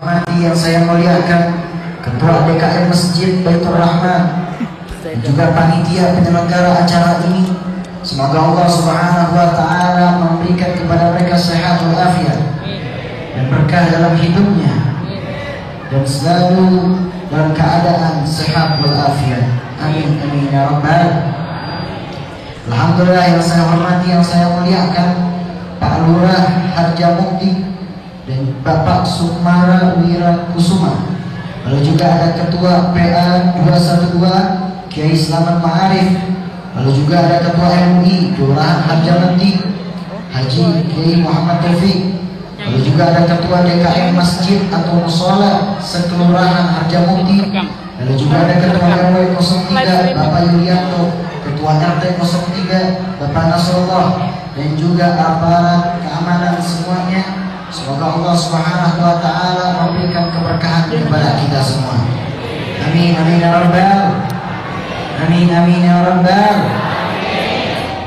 Yang saya muliakan Ketua DKM Masjid Baitur Rahman dan juga panitia penyelenggara acara ini, semoga Allah Subhanahu wa Ta'ala memberikan kepada mereka sehat walafiat dan berkah dalam hidupnya dan selalu dalam keadaan sehat walafiat. Amin amin ya rabbal. Alhamdulillah, yang saya hormati, yang saya muliakan Pak Lurah Harjamukti dan Bapak Sukmara Wirakusuma. Lalu juga ada Ketua PA 212 Kiai Slamet Ma'arif. Lalu juga ada Ketua MUI Kelurahan Harjamukti Haji Kiai Muhammad Taufik. Lalu juga ada Ketua DKM Masjid atau Musola Sekelurahan Harjamukti. Lalu juga ada Ketua RW 03 Bapak Yulianto, Ketua RT 03 Bapak Nasrullah, dan juga aparat keamanan semuanya. Semoga Allah Subhanahu wa Ta'ala memberikan keberkahan kepada kita semua. Amin amin ya rabbal. Amin amin ya rabbal.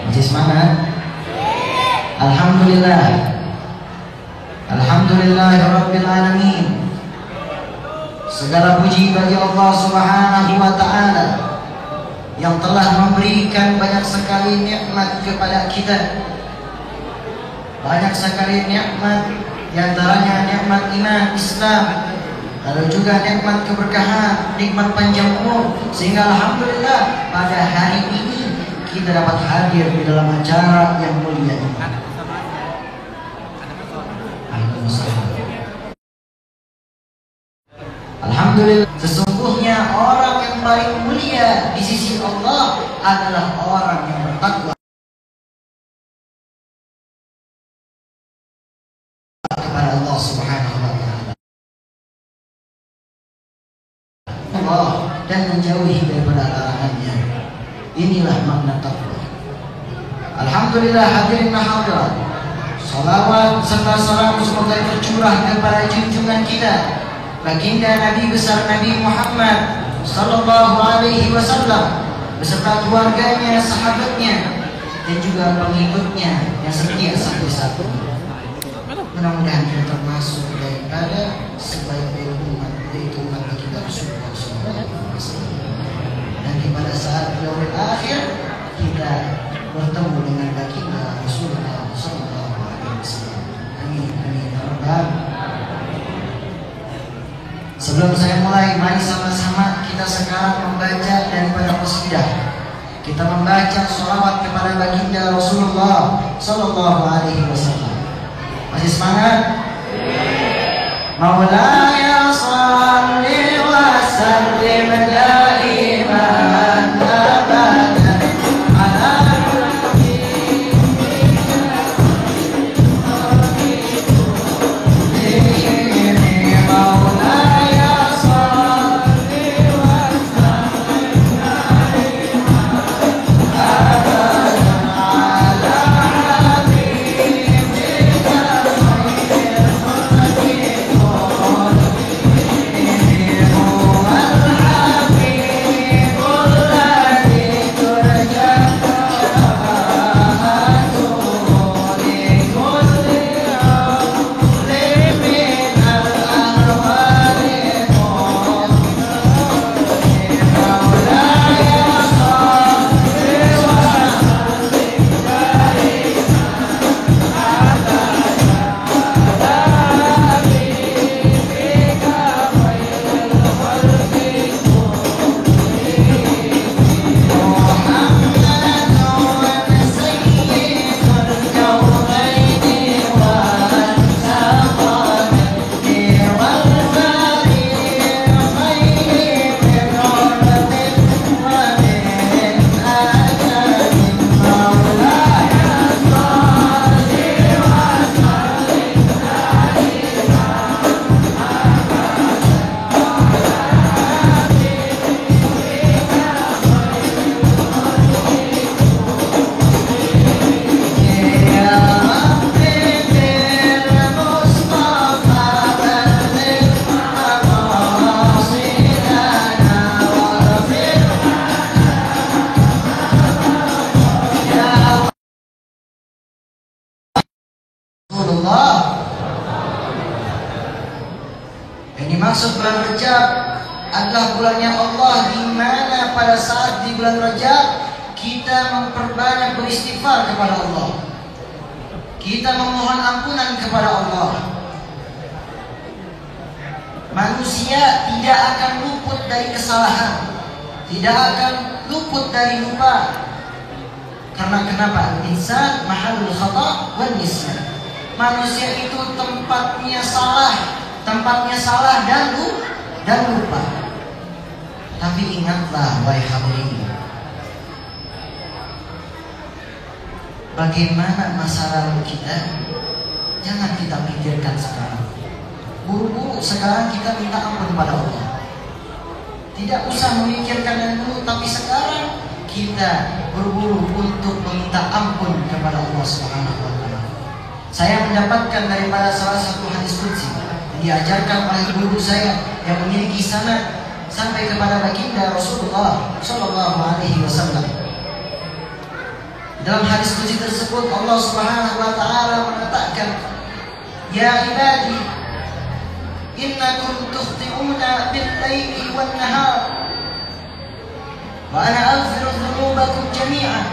Masih semangat? Alhamdulillah. Alhamdulillahirabbil alamin. Segala puji bagi Allah Subhanahu wa Ta'ala yang telah memberikan banyak sekali nikmat kepada kita. Banyak sekali nikmat, di antaranya nikmat iman Islam, lalu juga nikmat keberkahan, nikmat panjang umur, sehingga alhamdulillah pada hari ini kita dapat hadir di dalam acara yang mulia ini. Alhamdulillah, sesungguhnya orang yang paling mulia di sisi Allah adalah orang yang bertakwa kepada Allah Subhanahu wa Ta'ala Allah dan menjauhi daripada larangannya. Inilah makna takwa. Alhamdulillah, hadirin hadirat, salawat serta salam semoga tercurah kepada junjungan kita baginda Nabi besar Nabi Muhammad sallallahu alaihi wasallam beserta keluarganya, sahabatnya, dan juga pengikutnya yang setia sampai saat ini. Mudah-mudahan kita termasuk daripada sebaik-baik umat, yaitu umat kita Rasulullah SAW. Nanti pada saat yaumil akhir kita bertemu dengan baginda Rasulullah SAW. Amin amin ya rabbal. Sebelum saya mulai, mari sama-sama kita sekarang membaca daripada qasidah. Kita membaca sholawat kepada baginda Rasulullah SAW. Masih semangat? Maulaya shalli wa sallim daiman abadan ala Dimaksud bulan Rajab adalah bulannya Allah, di mana pada saat di bulan Rajab kita memperbanyak beristighfar kepada Allah. Kita memohon ampunan kepada Allah. Manusia tidak akan luput dari kesalahan, tidak akan luput dari lupa. Karena kenapa? Insan mahalul khata' wan nisyan. Manusia itu tempatnya salah dan lupa. Tapi ingatlah wahai hadirin, bagaimana masa lalu kita jangan kita pikirkan sekarang. Buru-buru sekarang kita minta ampun pada Allah. Tidak usah memikirkan yang dulu, tapi sekarang kita buru-buru untuk meminta ampun kepada Allah Subhanahu wa taala. Saya mendapatkan daripada salah satu hadis qudsi yang diajarkan oleh guru saya yang memiliki sanad sampai kepada baginda Rasulullah sallallahu alaihi wasallam. Dalam hadis qudsi tersebut Allah Subhanahu wa taala mengatakan, "Ya ibadi, innakum tukhti'una bil-laili wan-nahar wa ana aghfiru dhunubakum jami'an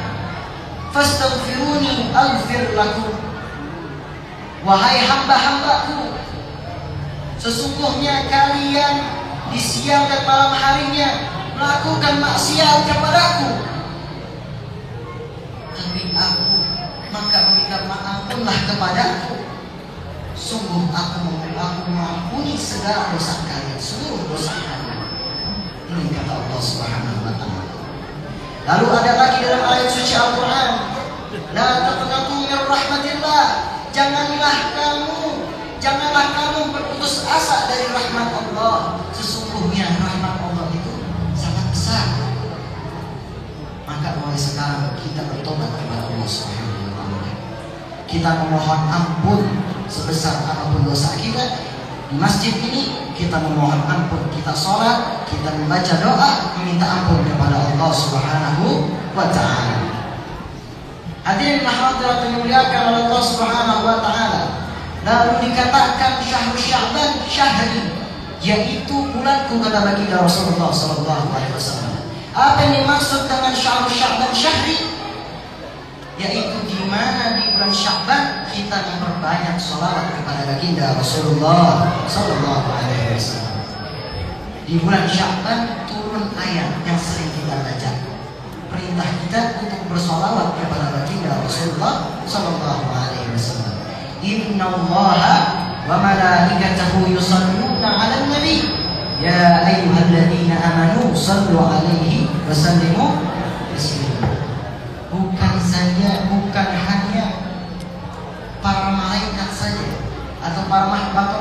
fastaghfiruni aghfir lakum." Wahai hamba-hambaku, sesungguhnya kalian di siang dan malam harinya melakukan maksiat kepadaku, tapi aku maka meminta maafunlah kepadaku. Sungguh aku mengampuni segala dosa kalian, seluruh dosa kalian. Ini kata Allah Subhanahu wa taala. Lalu ada lagi dalam ayat suci Al-Quran, la taqnatu min rahmatillah. Janganlah kamu berputus asa dari rahmat Allah. Sesungguhnya rahmat Allah itu sangat besar. Maka mulai sekarang kita bertobat kepada Allah Subhanahu wa taala. Kita memohon ampun sebesar apapun dosa kita. Di masjid ini kita memohon ampun, kita sholat, kita membaca doa, meminta ampun kepada Allah Subhanahu wa taala. Hadirin hadirat yang dimuliakan oleh Allah Subhanahu wa taala. Lalu dikatakan syahrul Sya'ban syahri, yaitu bulanku, kata baginda Rasulullah sallallahu alaihi wasallam. Apa yang dimaksud dengan syahrul Sya'ban syahri? Yaitu di mana di bulan Sya'ban kita memperbanyak sholawat kepada baginda Rasulullah sallallahu alaihi wasallam. Di bulan Sya'ban turun ayat yang sering kita baca, perintah kita untuk bersolawat kepada baginda Rasulullah sallallahu alaihi wasallam. Innallaha wa malaikatahu yusholluna 'alan nabi ya ayyuhalladzina amanu shallu 'alaihi wa sallimu taslima. Bukan hanya para malaikat saja atau para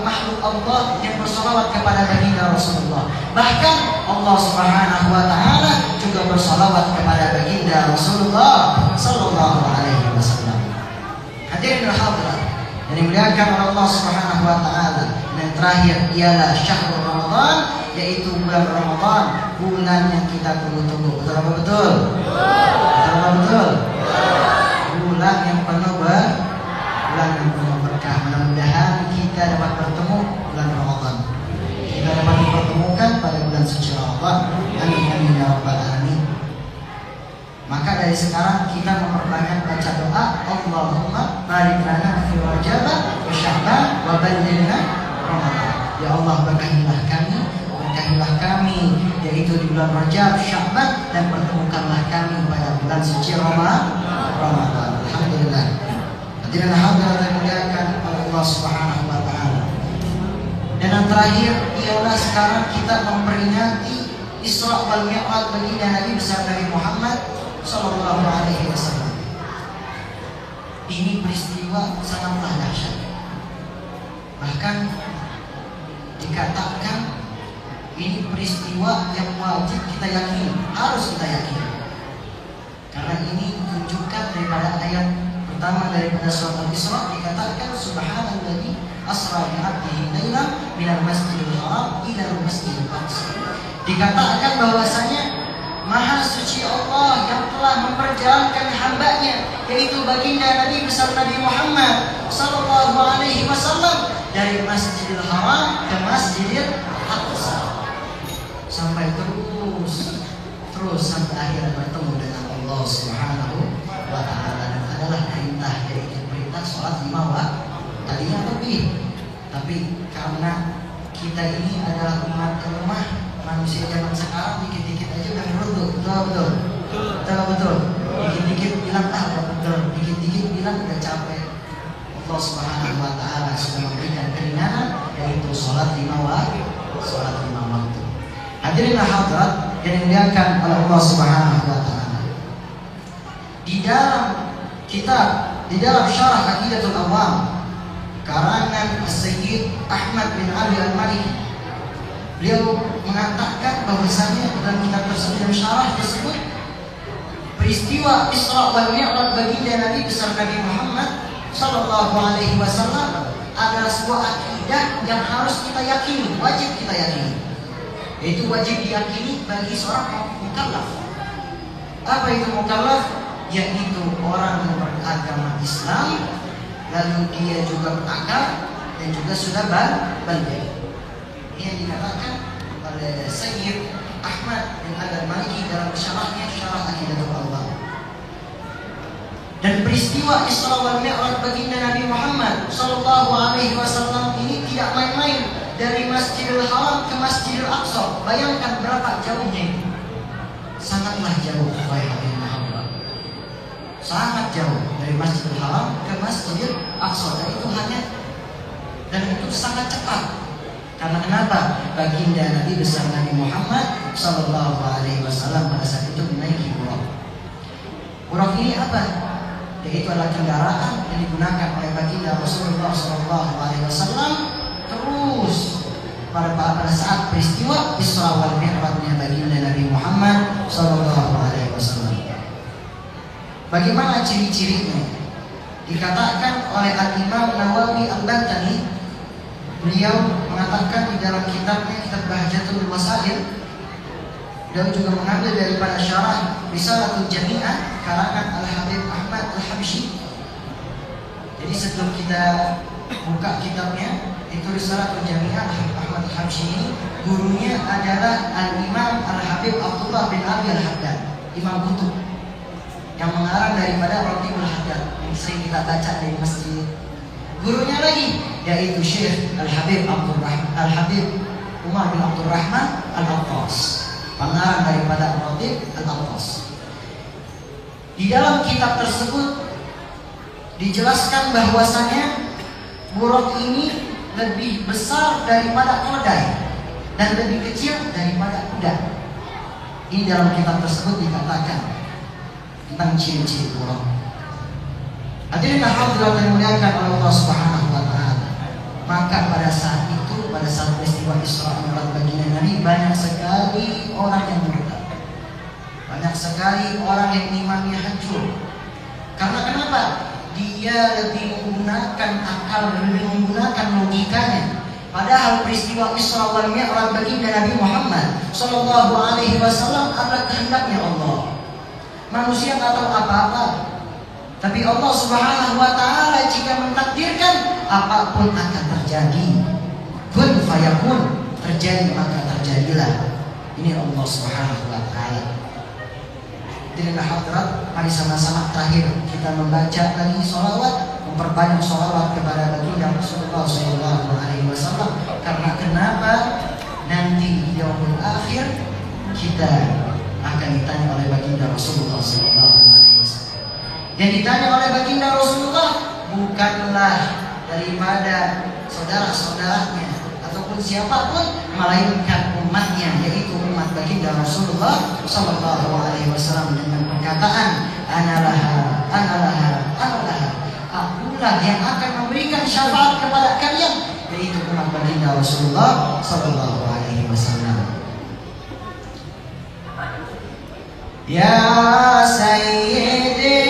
makhluk Allah yang bersolawat kepada baginda Rasulullah. Bahkan Allah Subhanahu wa taala juga bersolawat kepada baginda Rasulullah sallallahu alaihi wasallam. Hadirin hadirat yang dimuliakan oleh Allah Subhanahu wa taala. Dan terakhir ialah syahrul Ramadan, yaitu bulan Ramadan, bulan yang kita tunggu-tunggu. Betul apa betul? Betul. Bulan yang penuh berkah. Mudah-mudahan kita dapat bertemu bulan Ramadan. Kita dapat dipertemukan pada bulan suci Ramadan. Amin ya rabbal alamin. Maka dari sekarang kita memperbanyak baca doa, Allahumma barik lana fi Rajab wa Sya'ban wa ballighna Ramadan. Ya Allah, berkahilah kami yaitu di bulan Rajab, Sya'ban, dan pertemukanlah kami pada bulan suci Ramadan. Alhamdulillah. Hadirin hadirat yang dimuliakan oleh Allah Subhanahu wa taala. Dan yang terakhir ialah sekarang kita memperingati Isra wal Mi'raj baginda Nabi besar Nabi Muhammad sallallahu alaihi wasallam. Ini peristiwa sangatlah dahsyat. Bahkan dikatakan ini peristiwa yang wajib kita yakini, harus kita yakini. Karena ini ditunjukkan daripada ayat pertama daripada surat Al-Isra, dikatakan subhanalladzi asra bi 'abdihi lailan minal masjidil haram ila al-masjidil aqsa. Dikatakan bahwasanya Maha suci Allah yang telah memperjalankan hambanya, yaitu baginda Nabi besar Nabi Muhammad sallallahu alaihi wasallam, dari Masjidil Haram ke Masjidil terus sampai akhirnya bertemu dengan Allah Subhanahu wa Ta'ala. Dan adalah perintah, yaitu perintah sholat 5 waktu. Tadinya lebih, tapi karena kita ini adalah umat yang lemah, manusia zaman sekarang dikit-dikit aja udah ngeruduk. Betul. Dikit-dikit bilang betul, dikit-dikit bilang udah capek. Allah Subhanahu wa Ta'ala sudah memberikan keringanan, yaitu sholat 5 waktu. Hadirin hadirat yang dimuliakan oleh Allah Subhanahu wa Ta'ala. Di dalam kitab, di dalam syarah Aqidatul Awam karangan Sayyid Ahmad bin Ali Al-Maliki, beliau mengatakan bahwasanya dalam kitab tersebut, dalam syarah tersebut, peristiwa Isra wal Mi'raj baginda Nabi besar Nabi Muhammad sallallahu alaihi wasallam adalah sebuah akidah yang harus kita yakini, wajib kita yakini. Yaitu wajib diyakini bagi seorang mukallaf. Apa itu mukallaf? Yaitu orang yang beragama Islam, lalu dia juga berakal dan juga sudah balik. Ini yang dikatakan oleh Sayyid Ahmad bin Al-Maliki dalam syarahnya, Syarah Aqidatul Awam. Dan peristiwa Isra wal Mi'raj baginda Nabi Muhammad sallallahu alaihi wasallam ini tidak main-main. Dari Masjidil Haram ke Masjidil Aqsa, bayangkan berapa jauhnya itu. Sangatlah jauh, wahai hadirin Allah. Sangat jauh dari Masjidil Haram ke Masjidil Aqsa, dan itu sangat cepat. Karena kenapa? Baginda Nabi besar Nabi Muhammad sallallahu alaihi wasallam pada saat itu menaiki buraq. Buraq ini apa? Yaitu adalah kendaraan yang digunakan oleh baginda Rasulullah sallallahu alaihi wasallam terus pada saat peristiwa Isra wal Mi'rajnya baginda Nabi Muhammad sallallahu alaihi wasallam. Bagaimana ciri-cirinya? Dikatakan oleh Al-Imam Nawawi Al-Bantani, beliau mengatakan di dalam kitabnya, kitab Bahjatul Wasail, beliau juga mengambil daripada syarah Risalatul Jami'ah karangan Al-Habib Ahmad Al-Habsyi. Jadi sebelum kita buka kitabnya, itu Risalatul Jami'ah Ahmad Al-Habsyi ini, gurunya adalah Al-Imam Al-Habib Abdullah bin Abi Al-Haddad, Imam Kutub, yang mengarang daripada Ratibul Haddad yang sering kita baca dari masjid. Gurunya lagi yaitu Syekh Al-Habib Al-Habib Umar bin Abdul Rahman Al-Attas, pengarang daripada Ratib Al-Attas. Di dalam kitab tersebut dijelaskan bahwasanya buraq ini lebih besar daripada keledai dan lebih kecil daripada kuda. Ini dalam kitab tersebut dikatakan tentang ciri-ciri buraq. Hadirin hadirat yang dimuliakan oleh Allah Subhanahu wa Ta'ala. Maka pada saat itu, pada saat peristiwa Isra Mi'raj baginda Nabi, banyak sekali orang yang murtad. Banyak sekali orang yang imannya hancur. Karena kenapa? Dia lebih menggunakan akal, lebih menggunakan logikanya. Padahal peristiwa Isra wal Mi'raj baginda Nabi Muhammad sallallahu alaihi wasallam adalah kehendaknya Allah. Manusia tak tahu apa-apa, tapi Allah Subhanahu wa Ta'ala jika mentakdirkan, apapun akan terjadi. Kun fayakun, terjadi maka terjadilah. Ini Allah Subhanahu wa Ta'ala. Jadi hadirat, mari sama-sama terakhir kita membaca lagi sholawat, memperbanyak sholawat kepada baginda Rasulullah SAW. Karena kenapa? Nanti di yaumul akhir kita akan ditanya oleh baginda Rasulullah SAW. Yang ditanya oleh baginda Rasulullah bukanlah daripada saudara-saudaranya ataupun siapapun, melainkan umatnya, yaitu umat baginda Rasulullah SAW, dengan perkataan analaha, analaha, analaha. Akulah yang akan memberikan syafaat kepada kalian, yaitu umat baginda Rasulullah SAW. Ya Sayyidi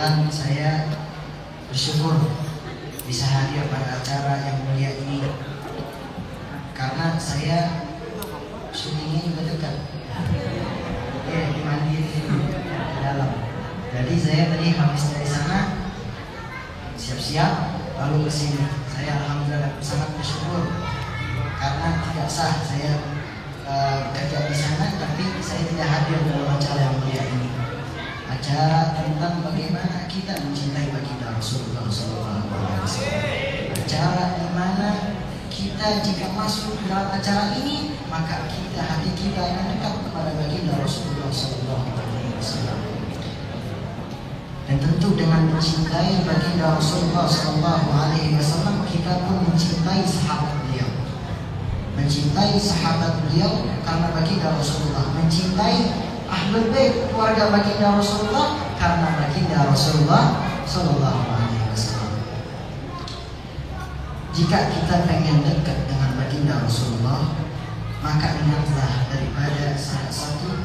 kebetulan saya bersyukur bisa hadir pada acara yang mulia ini karena saya syutingnya juga dekat. Ya, di Mandiri di dalam. Jadi saya tadi habis dari sana siap-siap lalu ke sini. Saya alhamdulillah sangat bersyukur karena tidak sah saya kerja di sana tapi saya tidak hadir dalam acara yang mulia ini. Acara tentang bagaimana kita mencintai baginda Rasulullah SAW. Acara di mana kita jika masuk dalam acara ini maka hati kita akan dekat kepada baginda Rasulullah SAW. Dan tentu dengan mencintai baginda Rasulullah SAW kita pun mencintai sahabat beliau. Mencintai sahabat beliau karena baginda Rasulullah. Mencintai Ahlul Bait keluarga baginda Rasulullah karena baginda Rasulullah SAW. Jika kita pengen dekat dengan baginda Rasulullah, maka ingatlah daripada salah satu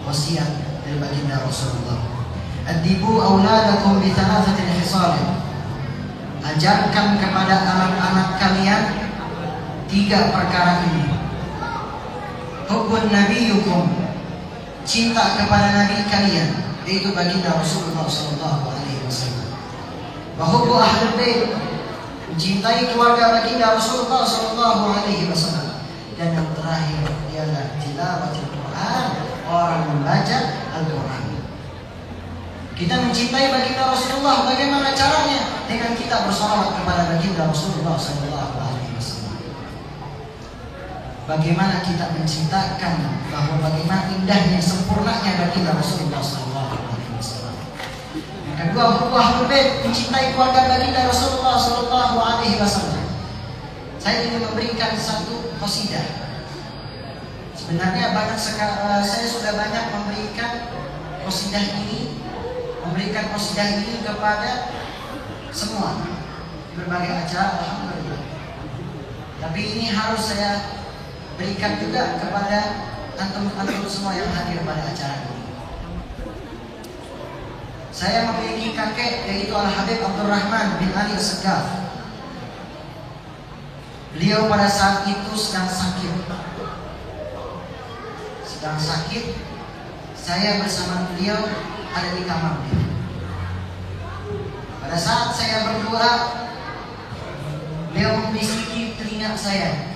wasiat dari baginda Rasulullah. Adibu auladakum bi thalathatin hisalin. Ajarkan kepada anak-anak kalian 3 perkara ini. Hubbun nabiyukum, cinta kepada nabi kalian, yaitu baginda Rasulullah SAW. Wa hubbu ahlul bait, mencintai keluarga baginda Rasulullah SAW. Dan yang terakhir ialah tilawatul Quran, orang membaca Al-Quran. Kita mencintai baginda Rasulullah, bagaimana caranya? Dengan kita bersalawat kepada baginda Rasulullah SAW. Bagaimana kita mencintakan bahwa bagaimana indahnya, sempurnanya baginda Rasulullah SAW. Yang kedua, Ahlul Bait, mencintai keluarga baginda Rasulullah SAW. Saya ingin memberikan satu qasidah. Sebenarnya saya sudah banyak memberikan qasidah ini, kepada semua berbagai acara, alhamdulillah. Tapi ini harus saya berikan juga kepada antum-antum semua yang hadir pada acara ini. Saya memiliki kakek yaitu Al-Habib Abdurrahman bin Ali As-Segaf. Beliau pada saat itu sedang sakit. Saya bersama beliau ada di kamar beliau. Pada saat saya berdoa, beliau membisiki telinga saya.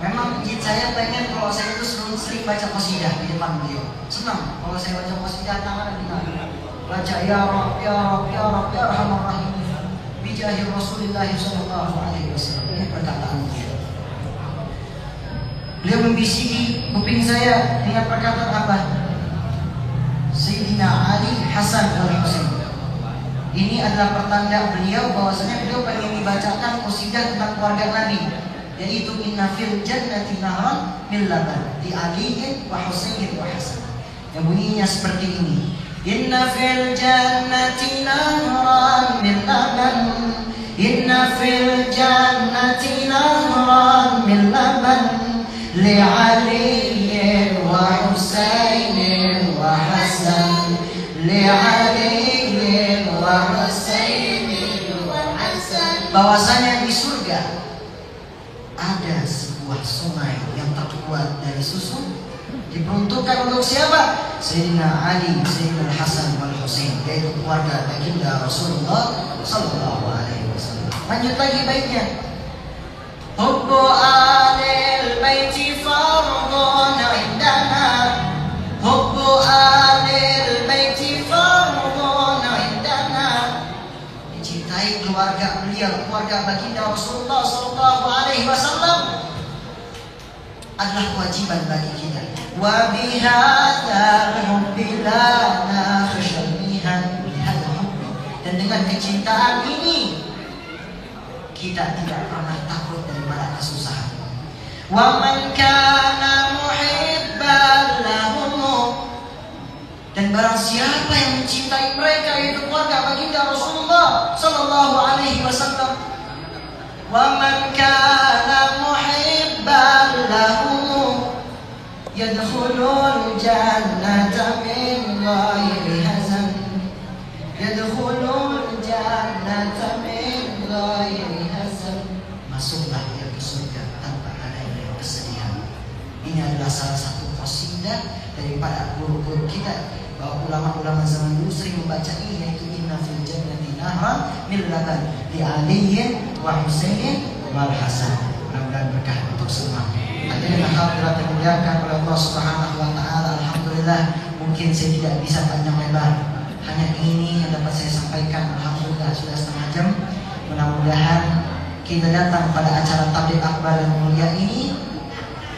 Memang saya pengen kalau saya itu sering baca qasidah di depan beliau. Senang kalau saya baca qasidah tangan di mana. Baca ya Rabb ya Rabb ya Rabb ya Arhamar Rahimin bijahi Rasulullah SAW. Ini perkataan beliau. Beliau membisiki kuping saya dengan perkataan apa? Sayyidina Ali Hasan Al-Husain. Ini adalah pertanda beliau bahwasanya beliau pengen dibacakan qasidah tentang keluarga Nabi, yaitu inna fil jannati nahran min laban di Aliin wa Husain wa Hasan. Yang bunyinya seperti ini. Inna fil jannati nahran min laban, inna fil jannati nahran min laban li Ali wa Husain wa Hasan, li Ali wa Husain wa Hasan. Bahwasanya di surga ada sebuah sungai yang terbuat dari susu, diperuntukkan untuk siapa? Sayyidina Ali, Sayyidina Hasan wal Husain, yaitu keluarga baginda Rasulullah SAW. Lanjut lagi baiknya. Hubbu alil baiti fardun indana, hubbu alil baiti fardun indana. Mencintai keluarga beliau, keluarga baginda Rasulullah SAW adalah kewajiban bagi kita. Wa bihadzal hubbi lana khasyamihan, dan dengan kecintaan ini kita tidak pernah takut daripada kesusahan. Wa man kana muhibban lahum, dan barang siapa yang mencintai mereka yaitu keluarga baginda Rasulullah SAW. Wa man kana muhibban lahum yadkhulul jannata min ghairi hazan, yadkhulul daripada guru-guru kita, bahwa ulama-ulama zaman dulu sering membaca ini, yaitu inna fil jannati nahran min laban li aliyin wa husainin wal hasan. Mudah-mudahan berkah untuk semua. Hadirin hadirat yang dimuliakan oleh Allah Subhanahu wa taala, alhamdulillah mungkin saya tidak bisa panjang lebar. Hanya ini yang dapat saya sampaikan. Alhamdulillah sudah setengah jam. Mudah-mudahan kita datang pada acara tabligh akbar yang mulia ini,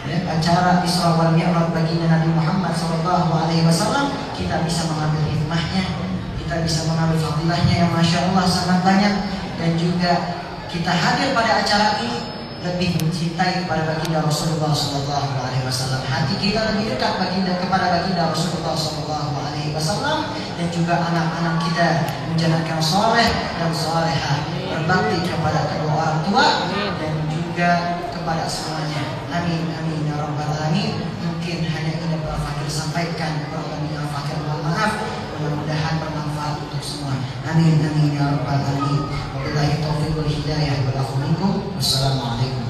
ya, acara Isra wal Mi'raj baginda Nabi Muhammad SAW, kita bisa mengambil hikmahnya, kita bisa mengambil fadilahnya yang masya Allah sangat banyak, dan juga kita hadir pada acara ini lebih mencintai kepada baginda Rasulullah SAW. Hati kita lebih dekat kepada baginda Rasulullah SAW, dan juga anak-anak kita menjalankan soleh dan solehah, berbakti kepada kedua orang tua dan juga kepada semuanya. Amin amin ya rabbal alamin. Mungkin hanya ini Pak Fakir sampaikan, Bapak Yang Fakir mohon maaf. Mudah-mudahan bermanfaat untuk semua. Amin amin ya rabbal alamin. Wabillahi taufiq wal hidayah wal afu minkum. Wassalamualaikum.